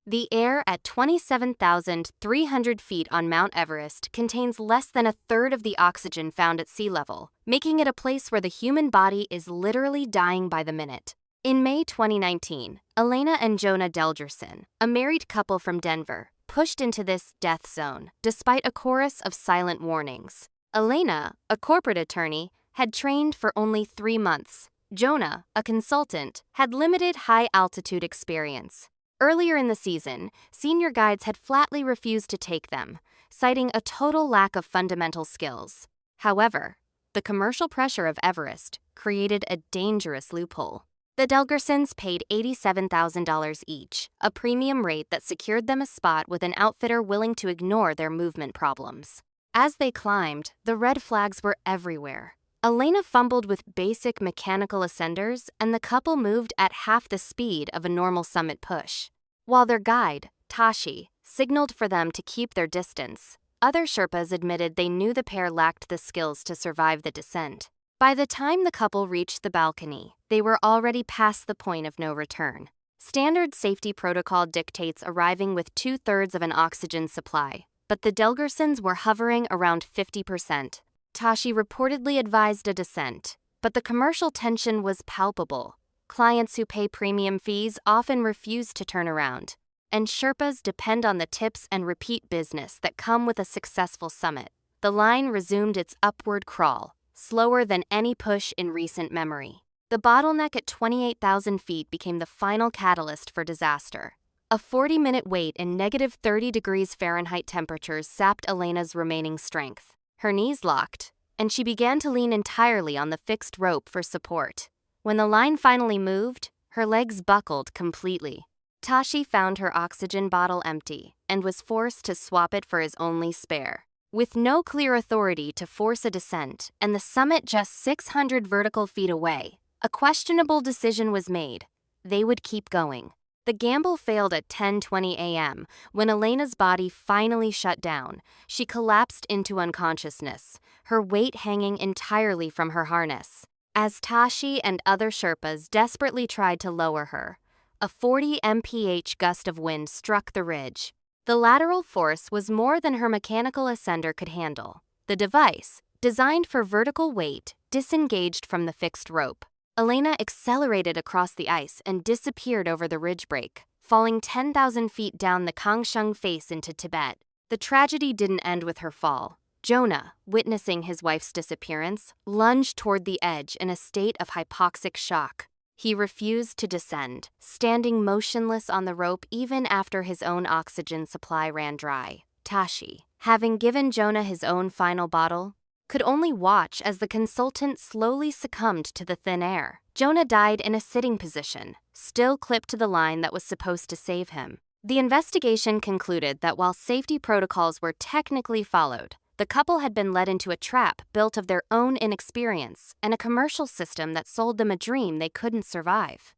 The air at 27,300 feet on Mount Everest contains less than a third of the oxygen found at sea level, making it a place where the human body is literally dying by the minute. In May 2019, Elena and Jonah Delgerson, a married couple from Denver, pushed into this death zone, despite a chorus of silent warnings. Elena, a corporate attorney, had trained for only 3 months. Jonah, a consultant, had limited high-altitude experience. Earlier in the season, senior guides had flatly refused to take them, citing a total lack of fundamental skills. However, the commercial pressure of Everest created a dangerous loophole. The Delgersons paid $87,000 each, a premium rate that secured them a spot with an outfitter willing to ignore their movement problems. As they climbed, the red flags were everywhere. Elena fumbled with basic mechanical ascenders, and the couple moved at half the speed of a normal summit push. While their guide, Tashi, signaled for them to keep their distance, other Sherpas admitted they knew the pair lacked the skills to survive the descent. By the time the couple reached the balcony, they were already past the point of no return. Standard safety protocol dictates arriving with 2/3 of an oxygen supply, but the Delgersons were hovering around 50%. Tashi reportedly advised a descent, but the commercial tension was palpable. Clients who pay premium fees often refuse to turn around, and Sherpas depend on the tips and repeat business that come with a successful summit. The line resumed its upward crawl, slower than any push in recent memory. The bottleneck at 28,000 feet became the final catalyst for disaster. A 40-minute wait in -30 degrees Fahrenheit temperatures sapped Elena's remaining strength. Her knees locked, and she began to lean entirely on the fixed rope for support. When the line finally moved, her legs buckled completely. Tashi found her oxygen bottle empty and was forced to swap it for his only spare. With no clear authority to force a descent and the summit just 600 vertical feet away, a questionable decision was made. They would keep going. The gamble failed at 10:20 a.m. when Elena's body finally shut down. She collapsed into unconsciousness, her weight hanging entirely from her harness. As Tashi and other Sherpas desperately tried to lower her, a 40 mph gust of wind struck the ridge. The lateral force was more than her mechanical ascender could handle. The device, designed for vertical weight, disengaged from the fixed rope. Elena accelerated across the ice and disappeared over the ridge break, falling 10,000 feet down the Kangshung Face into Tibet. The tragedy didn't end with her fall. Jonah, witnessing his wife's disappearance, lunged toward the edge in a state of hypoxic shock. He refused to descend, standing motionless on the rope even after his own oxygen supply ran dry. Tashi, having given Jonah his own final bottle, could only watch as the consultant slowly succumbed to the thin air. Jonah died in a sitting position, still clipped to the line that was supposed to save him. The investigation concluded that while safety protocols were technically followed, the couple had been led into a trap built of their own inexperience and a commercial system that sold them a dream they couldn't survive.